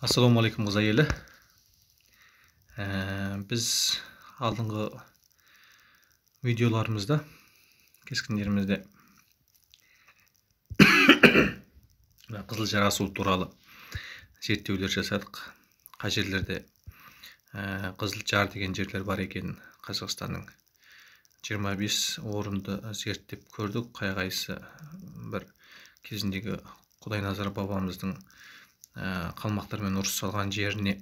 Assalamualaikum kız ayeli. Biz aldığımız videolarımızda, keskinlerimizde Kızılca Rasul туралы зерттеулер жасадық. Қай жерлерде Қызылжар деген жерлер бар екен, Қазақстанның 25 орынды зерттеп көрдік. Қай-қайсы бір кезіндегі Құдайназар бабамыздың қалмақтармен ұрыс салған жеріне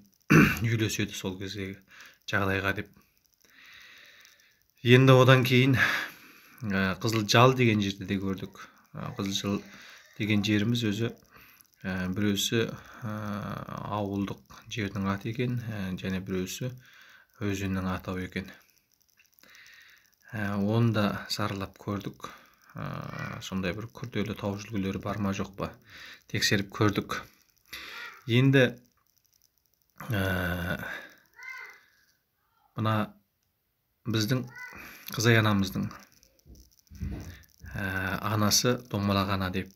үйлеседі сол кездегі жағдайға деп. Енді одан кейін Қызылжал деген жерді де көрдік. Қызылжал деген жеріміз өзі біреусі ауылдық жердің аты екен, және біреусі өзеннің атауы екен. Оны да саралап көрдік. Сондай бір күрделі тау үлгілері бар ма жоқ па тексеріп көрдік. Енді мына біздің Қызай анамыздың анасы Домалақ ана деп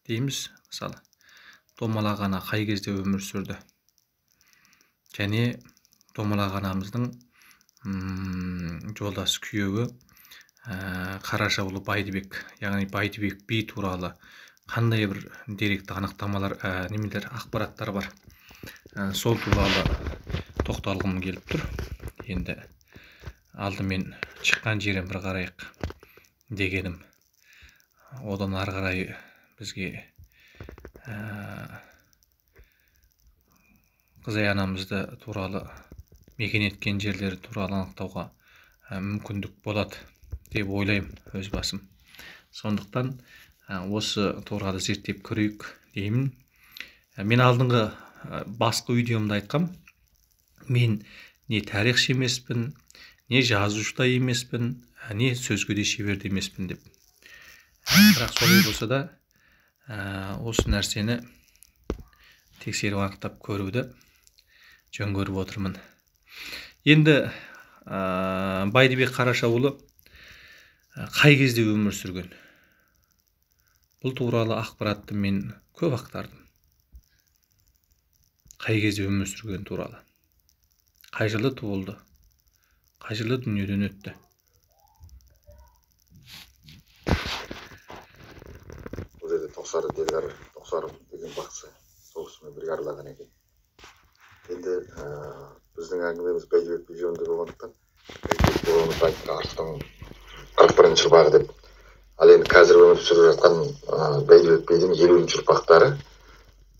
дейміз. Мысалы, Домалақ ана қай кезде өмір сүрді? Және Домалақ анамыздың жолдас күйеуі Қарашаулы Байдыбек, яғни Байдыбек би туралы қандай бір деректі анықтамалар, немелер, ақпараттар бар. Сол туралы тоқталғым келіп тұр. Енді алдымен шыққан жерін бір қарайық дегенім. Одан ары қарай бізге Қызай анамызды туралы, мекен еткен жерлері туралы анықтауға мүмкіндік болады деп ойлаймын өз басым. Сондықтан осы туралы зерттеп көрейік деймін. Мен алдыңғы басқа видеомда айтқам, мен не тарихшы емеспін, не жазушы да емеспін, не сөзге де шебер де емеспін деп. Бірақ солай болса да осы нәрсені тексеріп анықтап көруді жөн көріп отырмын. Енді Байдыбек Қарашаулы қай кезде өмір сүрген? Бұл туралы ақпаратты мен көп ақтардым. Қай кезде өмір сүрген туралы. Қай жылы туылды? Қай жылы дүниеден өтті? Бұл жерде Тоқсары деген бақсы сол кісімен бірге аралаған екен. Енді біздің әңгімеміз Байдыбек би жөнінде болғандықтан, Байдыбек би оны Арыстан 41-ші ұрпағы деп. Ал енді қазір өмір сүріп жатқан Байдыбек бидің 50-ші ұрпақтары,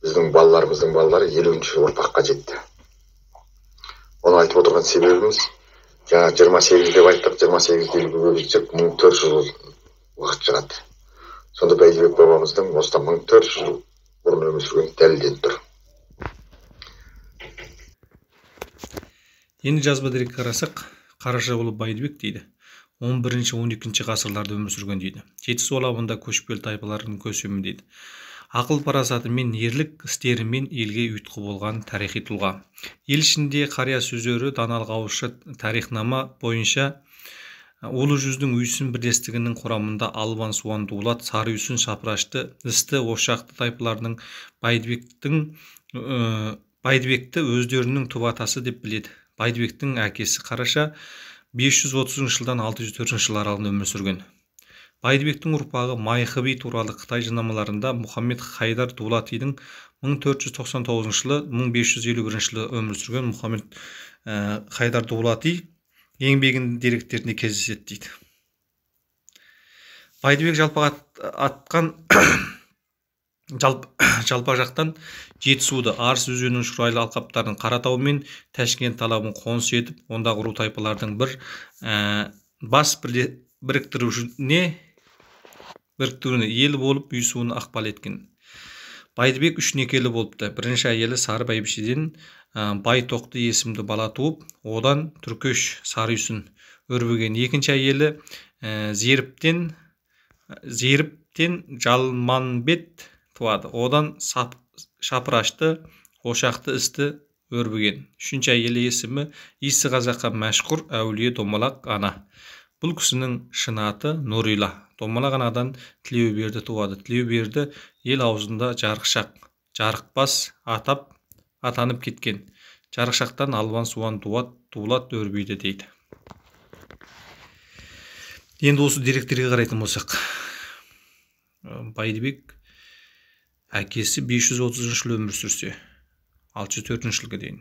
біздің балаларымыздың балалары 50-ші ұрпаққа жетті. Оны айтып отырған себебіміз, жаңа 28 деп айттық, 28-ді бөлсек 1400 жыл уақыт шығады. Сонда Байдыбек бабамыздың осыдан 1400 жыл бұрын өмір сүргені дәлелденіп тұр. Енді жазба дерекке қарасақ, Қарашаулы Байдыбек дейді. 11-12 ғасырларда өмір сүрген дейді. Жетісу алабында көшпелі тайпалардың көсемі дейді. Ақыл парасатымен, ерлік істерімен елге ұйытқы болған тарихи тұлға. Ел ішінде қария сөздері, даналық ауызша тарихнама бойынша Улы жүздің Үйсін бірлестігінің құрамында Албан, Суан, Дулат, Сары Үйсін, Шапырашты, Істі, Ошақты тайпаларының Байдыбекті өздерінің түбатасы деп біледі. Байдыбектің әкесі Қараша 530 жылдан 604 жыл аралығында өмір сүрген. Байдыбектің ұрпағы Майқы би туралы Қытай жинамаларында Мұхаммед Хайдар Дулатидің 1499 жылы 1551 жылы өмір сүрген Мұхаммед Хайдар Дулати еңбегінің деректерінде кездеседі дейді. Байдыбек жалпақ жақтан Жетісуды, Арыс өзенінің шұрайлы алқаптарын, Қаратау мен Ташкент талабын қоныс етіп, ондағы ру тайпалардың бір бас біріктіруіне ел болып үйсуына ықпал еткен. Байдыбек үш некелі болыпты. Бірінші әйелі Сары бәйбішеден Байтоқты есімді бала туып, одан Түркеш Сары Үйсін өрбіген. Екінші әйелі Зеріптен Жалманбет туады. Одан Шапырашты, Ошақты Істі өрбіген. Үшінші әйелі есімі Исі қазаққа мәшһүр әулие Домалақ ана. Бұл кісінің шын аты Нұрила. Домалақ анадан Тілеуберді туады. Тілеуберді ел аузында жарықшақ, жарықбас атап атанып кеткен. Жарықшақтан албан суан туылат өрбейді дейді. Енді осы деректерге қарайтын болсақ, Байдыбек әкесі 530 жыл өмір сүрсе, 604 жылға дейін.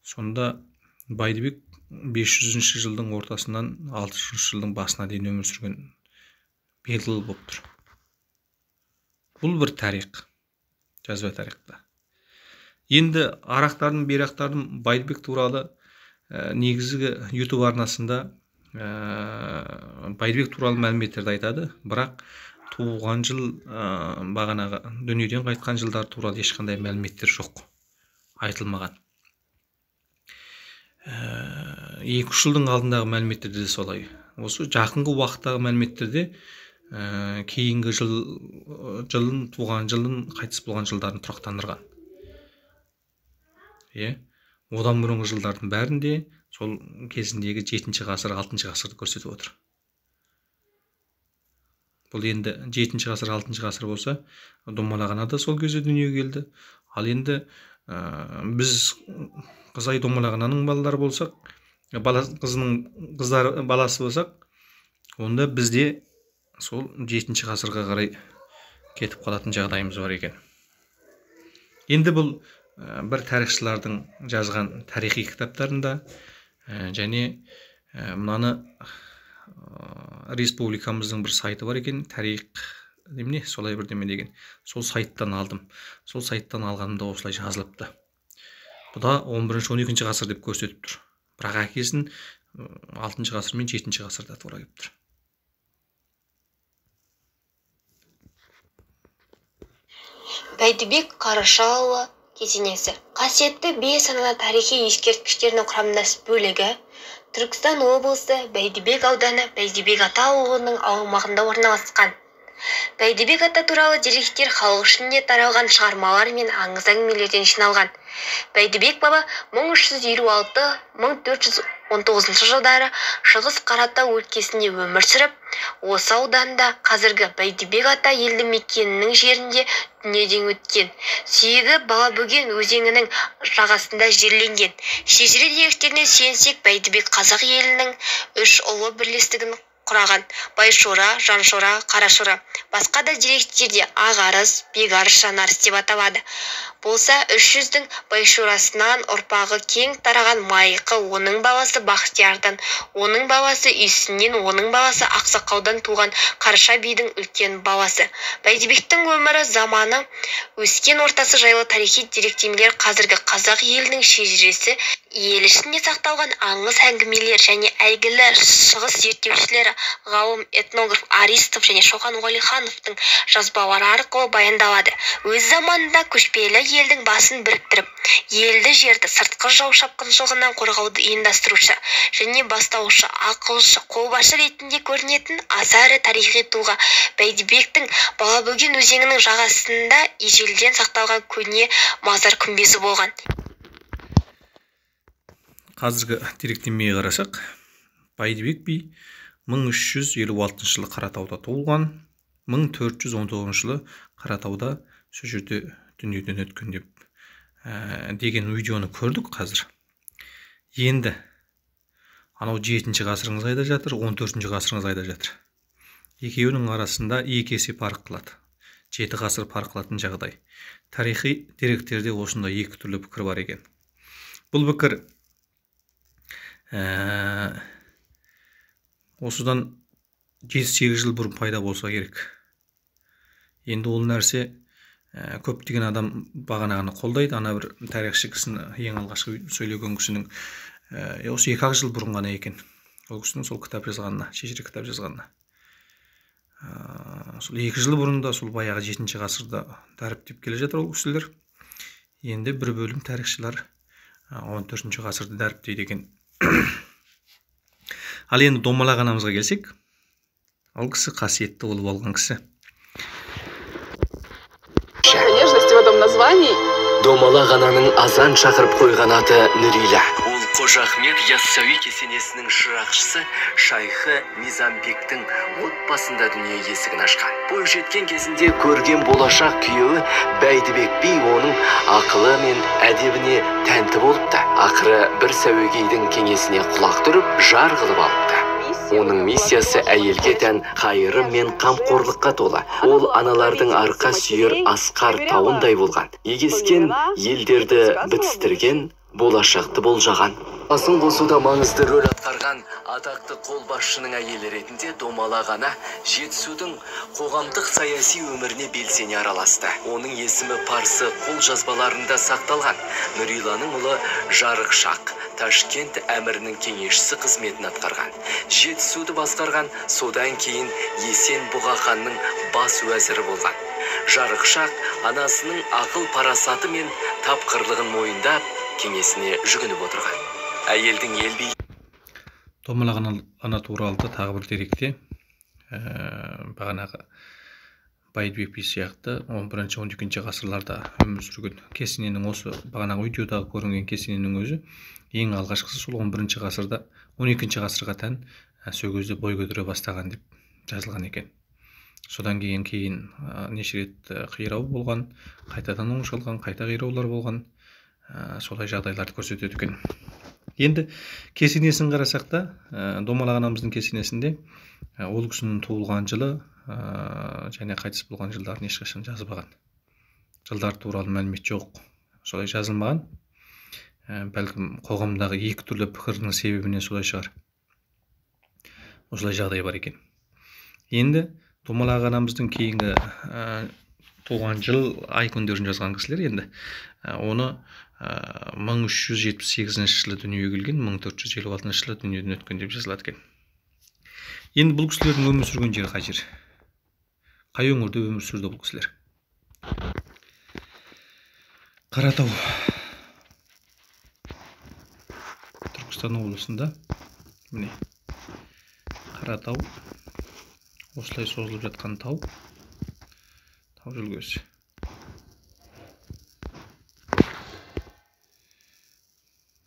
Сонда Байдыбек 500 жылдың ортасынан 600 жылдың басына дейін өмір сүрген белгілі болып тұр. Бұл бір тарих, жазба тарихта. Енді арақтардың, берақтардың Байдыбек туралы негізгі YouTube арнасында Байдыбек туралы мәліметтерді айтады, бірақ туған жыл, бағанағы дүниеден қайтқан жылдар туралы ешқандай мәліметтер жоқ, айтылмаған. 2-3 жылдың алдындағы мәліметтерде де солай. Осы жақынғы уақыттағы мәліметтерде кейінгі жылын, туған жылын, қайтыс болған жылдарын тұрақтандырған. Одан бұрынғы жылдардың бәрінде сол кезіндегі 7-ші ғасыр, 6-ші ғасырды көрсетіп отыр. Бұл енді 7-ші ғасыр, 6-ші ғасыр болса, Домалақ да сол кезде дүниеге келді. Ал енді біз Қызай Домалақ балалары болсақ, қызының баласы болсақ, онда бізде сол 7-ші ғасырға қарай кетіп қалатын жағдайымыз бар екен. Енді бұл бір тарихшылардың жазған тарихи кітаптарында және мынаны республикамыздың бір сайты бар екен, тарих деме, солай бірдеме деген. Сол сайттан алдым. Сол сайттан алғанымда осылай жазылыпты. Бұда 11-12 ғасыр деп көрсетіп тұр. Бірақ әкесін 6-ші ғасыр мен 7-ші ғасырда тура келіп тұр. Байдыбек Қарашаұлы кесенесі қасиетті бейсаналы тарихи ескерткіштерінің құрамдас бөлігі Түркістан облысы Байдыбек ауданы Байдыбек ата ауылының аумағында орналасқан. Байдыбек ата туралы деректер халық ішінде таралған шығармалар мен аңыз әңгімелерден жиналған. Байдыбек баба 1326-1419 жылдары Шығыс Қаратау өлкесінде өмір сүріп, осы ауданда қазіргі Байдыбек ата елді мекенінің жерінде дүниеден өткен. Сүйегі Балабөген өзенінің жағасында жерленген. Шежіре деректеріне сүйенсек, Байдыбек қазақ елінің 3 ұлы бірлестігін құраған: Байшора, Жаншора, Қарашора. Басқа да деректерде Ағарыс, Бегарыс, Жанарыс деп аталады. Болса 300-дің Байшорасынан ұрпағы кең тараған Майқы, оның баласы Бақтиярдан, оның баласы Үйсіннен, оның баласы Ақсақаудан туған Қараша бидің үлкен баласы. Байдыбектің өмірі, заманы, өскен ортасы жайлы тарихи деректемелер қазіргі қазақ елінің шежіресі, ел ішінде сақталған аңыз әңгімелер және әйгілі шығыс зерттеушілері ғалым этнограф Аристов және Шоқан Уәлихановтың жазбалары арқылы баяндалады. Өз заманында көшпелі елдің басын біріктіріп, елді жерді сыртқы жау шапқыншылығынан қорғауды ұйымдастырушы және бастаушы, ақылшы, қолбасшы ретінде көрінетін аса ірі тарихи тұлға Байдыбектің Балабөген өзенінің жағасында ежелден сақталған көне мазар күмбезі болған. Қазіргі деректемеге қарасақ, Байдыбек би 1356 жылы Қаратауда туылған, 1419 жылы Қаратауда сол жерде дүниеден өткен деген видеоны көрдік қазір. Енді анау 7-ші ғасырыңыз қайда жатыр, 14-ші ғасырыңыз қайда жатыр. Екеуінің арасында 2 есе парық қылады. 7 ғасыр парық қылатын жағдай. Тарихи деректерде осында 2 түрлі пікір бар екен. Бұл пікір осыдан 7-8 жыл бұрын пайда болса керек. Енді ол нәрсе көптеген адам бағанағаны қолдайды. Ана бір тарихшы кісіні, ең алғашқы сөйлеген кісінің осы 2 жыл бұрын ғана екен. Ол кісінің сол кітап жазғанына, шежіре кітап жазғанына. Сол 2 жыл бұрында сол баяғы 7-ші ғасырда дәріптеп келе жатыр ол кісілер. Енді бір бөлім тарихшылар 14-ші ғасырда дәріптейді екен. Ал енді Домалақ анамызға келсек, ол кісі қасиетті ұлы болған кісі. Нежности в этом названии. Домалақ ананың азан шақырып қойған аты Нүрила. Ол Қожа Ахмет Яссауи кесенесінің шырақшысы Шайхы Низамбектің отбасында дүние есігін ашқан. Бойжеткен кезінде көрген болашақ күйеуі Бәйдібек би оның ақылы мен әдебіне тәнті болыпты. Ақыры бір сәуегейдің кеңесіне құлақ түріп, жар қылып алыпты. Оның миссиясы әйелге тән қайырым мен қамқорлыққа толы. Ол аналардың арқа сүйер асқар тауындай болған. Егескен елдерді бітістірген, болашақты болжаған. Басын қосуда маңызды рөл атқарған атақты қолбасшының әйелі ретінде Домалақ ана Жетісудың қоғамдық саяси өміріне белсене араласты. Оның есімі парсы қолжазбаларында сақталған. Нұриланың ұлы Жарықшақ Ташкент әмірінің кеңесшісі қызметін атқарған. Жетісуды басқарған, содан кейін Есен Бұға ханның бас уәзірі болған. Жарықшақ анасының ақыл парасаты мен тапқырлығын мойындап, кеңесіне жүгініп отырған. Әйелдің ел би. Домалақ ана туралы тағы бір деректе бағанағы Бәйдібек би сияқты 11-12 ғасырларда өмір сүрген кесененің, осы бағанағы видеодағы көрінген кесененің өзі ең алғашқысы сол 11 ғасырда 12 ғасырға тән сөгезде бой көтере бастаған деп жазылған екен. Содан кейін неше рет қирау болған, қайтадан оңшалған, қайта қираулар болған, солай жағдайларды көрсетеді екен. Енді кесенесін қарасақ та, Домалақ анамыздың кесенесінде ол кісінің туылған жылы және қайтыс болған жылдарын ешқашан жазбаған. Жылдар туралы мәлімет жоқ, солай жазылмаған. Бәлкім қоғамдағы екі түрлі пікірдің себебінен солай шығар. Осылай жағдай бар екен. Енді Домалақ анамыздың кейінгі туған жыл ай күндерін жазған кісілер енді оны 1378 жылы дүниеге келген, 1456 жылы дүниеден өткен деп жазылады екен. Енді бұл кісілердің өмір сүрген жері қай жер? Қай өңірде өмір сүрді бұл кісілер? Қаратау. Түркістан облысында. Міне. Қаратау. Осылай созылып жатқан тау. Тау жүлгесі.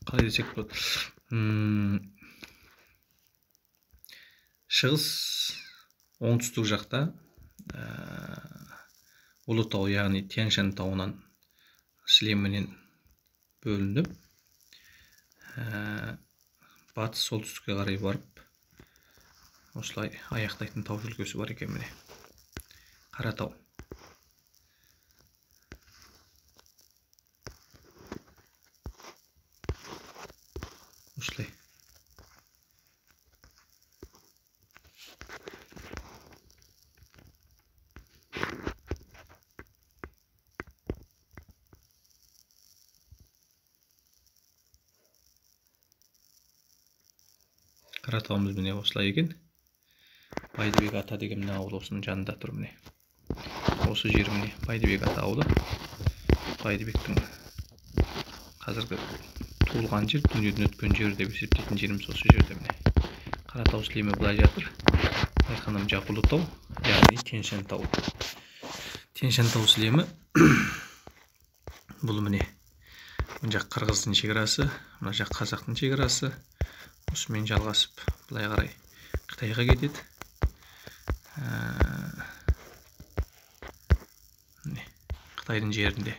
Қалай десек болады? Шығыс оңтүстік жақта Ұлытау, яғни Тянь-Шань тауынан сілемінен бөлініп, батыс солтүстікке қарай барып, осылай аяқтайтын тау жүлгесі бар екен міне. Қаратау. Осылай. Қаратауымыз міне осылай екен. Бәйдібек ата деген мына ауыл осының жанында тұр міне. Осы жер міне Бәйдібек ата ауылы. Бәйдібектің қазіргі туылған жер, дүниеден өткен жер деп есептейтін жеріміз осы жерде міне. Қаратау сілемі былай жатыр. Байқанам жақ Ұлытау, яғни Тянь-Шань тауы. Тянь-Шань тау сілемі бұл міне. Мына жақ қырғыздың шекарасы, мына жақ қазақтың шекарасы. Осымен жалғасып, былай қарай Қытайға кетеді. Қытайдың жерінде,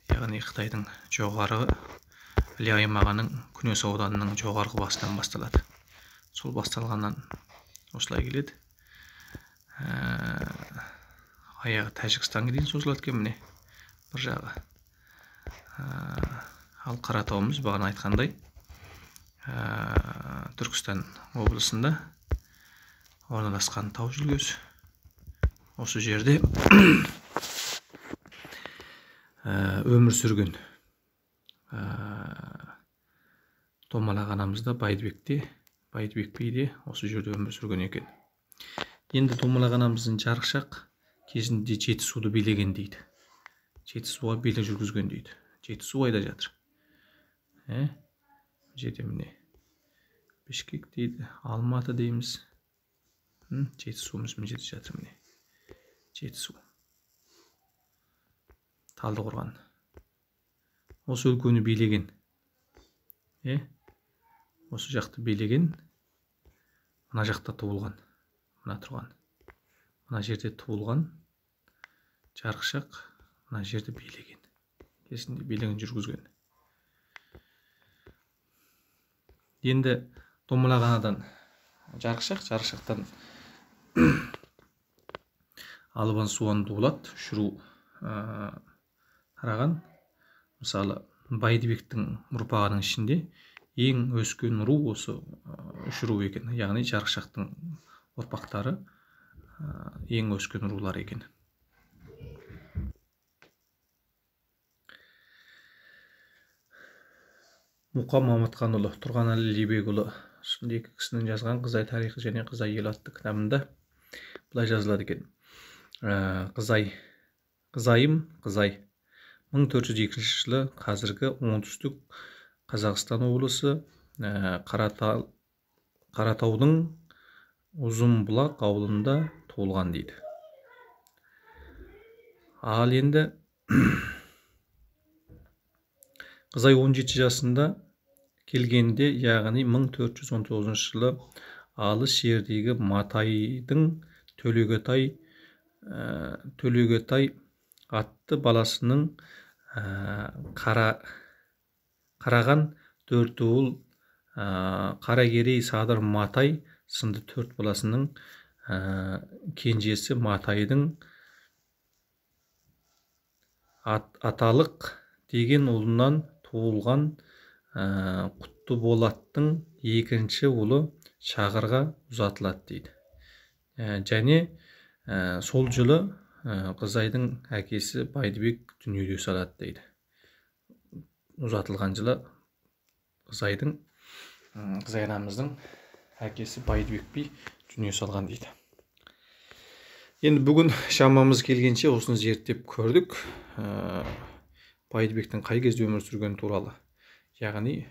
яғни Қытайдың жоғарғы Іле аймағының Күнес ауданының жоғарғы басынан басталады. Сол басталғаннан осылай келеді. Аяғы Тәжікстанға дейін созылады екен міне бір жағы. Ал Қаратауымыз бағана айтқандай Түркістан облысында орналасқан тау жүлгесі. Осы жерде өмір сүрген Домалақ анамызда Бәйдібек би де осы жерде өмір сүрген екен. Енді Домалақ анамыздың Жарықшақ кезінде Жетісуды билеген дейді. Жетісуға билік жүргізген дейді. Жетісу айда жатыр. Жерде міне Бішкек дейді, Алматы дейміз. Жетісуымыз мына жерде жатыр міне. Жетісу. Талдықорған. Осы өлкені билеген осы жақты билеген, мына жақта туылған, мына тұрған, мына жерде туылған Жарықшақ, мына жерді билеген, кезінде билігін жүргізген. Енді Домалағанадан Жарықшақ, Жарықшақтан Албан Суан Дулат, Үшіру тараған. Мысалы, Байдыбектің ұрпағының ішінде ең өскен ру осы Үшіру екен. Яғни Жарықшақтың ұрпақтары ең өскен рулар екен. Мұқа Мамытханұлы, Тұрғанәлі Лебекұлы, осындай екі кісінің жазған Қызай тарихы және Қызай ел атты кітабында былай жазылады екен. Қызайым, Қызай, 1402 жылы қазіргі оңтүстік Қазақстан облысы Қаратаудың Ұзынбұлақ ауылында туылған дейді. Ал енді Қызай 17 жасында келгенде, яғни 1419 жылы алыс жердегі Матайдың Төлегетай атты баласының қараған төрт ұл Қаракерей, Садыр, Матай сынды төрт баласының кенжесі Матайдың Аталық деген ұлынан туылған Құттыболаттың екінші ұлы Шағырға ұзатылады дейді. Және сол жылы Қызайдың әкесі Байдыбек дүниеге салады дейді. Ұзатылған жылы Қызай анамыздың әкесі Байдыбек би дүние салған дейді. Енді бүгін шамамыз келгенше осыны зерттеп көрдік. Байдыбектің қай кезде өмір сүргені туралы. Яғни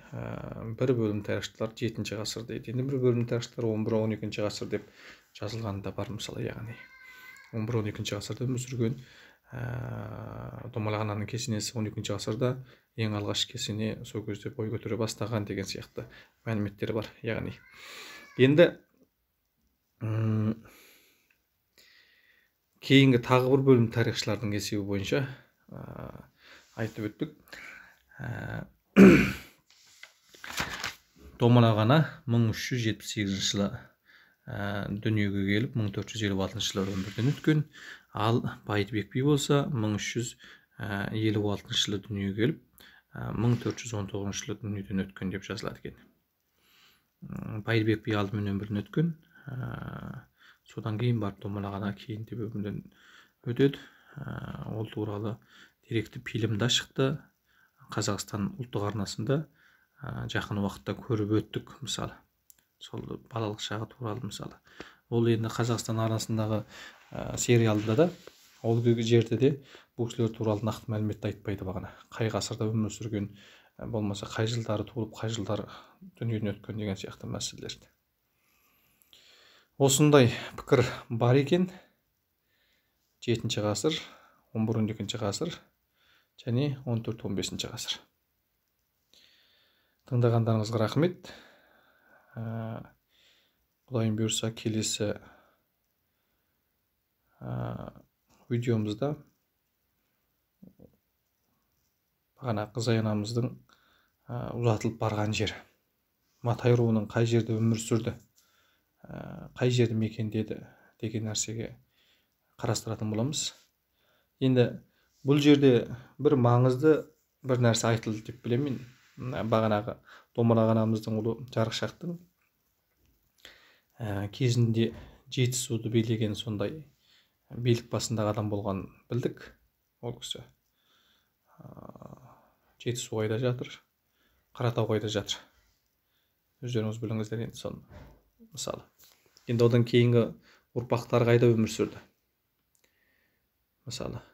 бір бөлім тарихшылар 7-ші ғасыр дейді. Енді бір бөлім тарихшылар 11-12 ғасыр деп жазылғаны да бар мысалы. Яғни 11-12 ғасырда өмір сүрген. Домалағананың кесенесі 12 ғасырда, ең алғаш кесене сол кезде бой көтере бастаған деген сияқты мәліметтер бар. Яғни енді кейінгі тағы бір бөлім тарихшылардың есебі бойынша айтып өттік. Домалағана 1378 жылы дүниеге келіп, 1456 жылы өмірден өткен. Ал Байдыбек би болса 1356 жылы дүниеге келіп, 1419 жылы дүниеден өткен деп жазылады екен. Байдыбек би алдымен өмірден өткен. Содан кейін барып Домалағана кейін деп өмірден өтеді. Ол туралы деректі фильмда шықты. Қазақстан ұлттық арнасында жақын уақытта көріп өттік мысалы. Сол балалық шағы туралы мысалы. Ол енді Қазақстан арнасындағы сериалында да ол жерде де бұл кісілер туралы нақты мәліметті айтпайды бағана. Қай ғасырда өмір сүрген, болмаса қай жылдары туылып, қай жылдары дүниеден өткен деген сияқты мәселелерді. Осындай пікір бар екен. 7-ші ғасыр, 11-12 ғасыр және 14-15 ғасыр. Тыңдағандарыңызға рахмет. Құдайым бұйырса келесі видеомызда бағана Қызай анамыздың ұзатылып барған жері, Матай руының қай жерде өмір сүрді, қай жерді мекендеді деген нәрсеге қарастыратын боламыз. Енді бұл жерде бір маңызды бір нәрсе айтылды деп білемін. Бағанағы Домалағанамыздың ұлы Жарықшақтың кезінде Жетісуды билеген сондай билік басындағы адам болған білдік. Ол кісі Жетісу қайда жатыр, Қаратау қайда жатыр. Өздеріңіз біліңіздер енді соны. Мысалы, енді одан кейінгі ұрпақтар қайда өмір сүрді. Мысалы,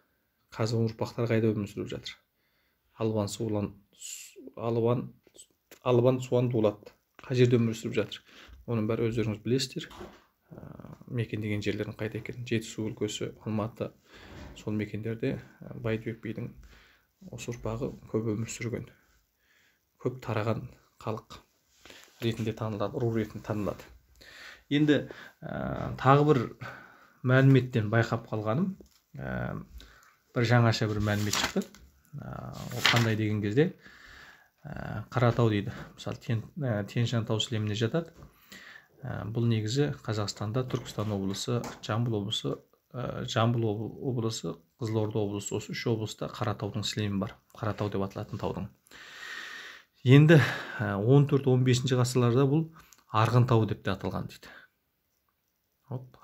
қазір ұрпақтар қайда өмір сүріп жатыр. Албан Суан Дулат қай жерде өмір сүріп жатыр. Оның бәрі өздеріңіз білесіздер. Мекендеген жерлердің қайда екенін. Жетісу өлкесі, Алматы, сол мекендерде Байдыбек бидің осы ұрпағы көп өмір сүрген, көп тараған халық ретінде танылады, ру ретінде танылады. Енді тағы бір мәліметтен байқап қалғаным, бір жаңаша бір мәлімет шықты. Ол қандай деген кезде Қаратау дейді. Мысалы Тянь-Шань тау сілеміне жатады. Бұл негізі Қазақстанда Түркістан облысы, Жамбыл облысы, Қызылорда облысы, осы үш облыста Қаратаудың сілемі бар. Қаратау деп аталатын таудың. Енді 14-15 ғасырларда бұл Арғын тауы деп те аталған дейді.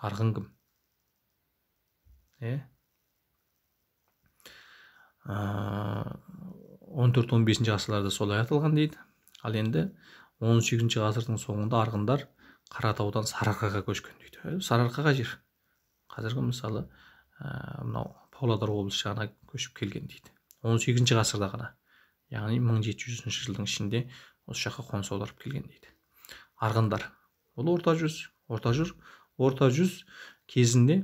Арғын кім? 14-15 ғасырларда солай аталған дейді. Ал енді 18 ғасырдың соңында арғындар Қаратаудан Сарыарқаға көшкен дейді. Сарыарқаға жер. Қазіргі мысалы мынау Павлодар облысы жағына көшіп келген дейді. 18 ғасырда ғана. Яғни 1700 жылдың ішінде осы жаққа қоныс аударып келген дейді. Арғындар. Ол орта жүз кезінде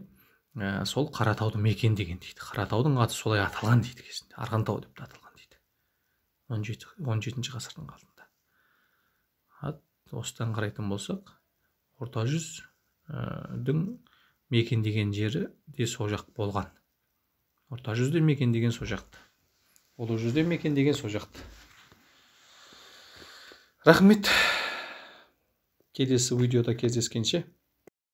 сол Қаратауды мекендеген дейді. Қаратаудың аты солай аталған дейді кезінде. Арғын тау деп аталған дейді. 17 ғасырдың алдында. Осыдан қарайтын болсақ, орта жүздің мекендеген жері де сол жақ болған. Орта жүзде мекендеген сол жақты. Ұлы жүзде мекендеген сол жақты. Рахмет. Келесі видеода кездескенше.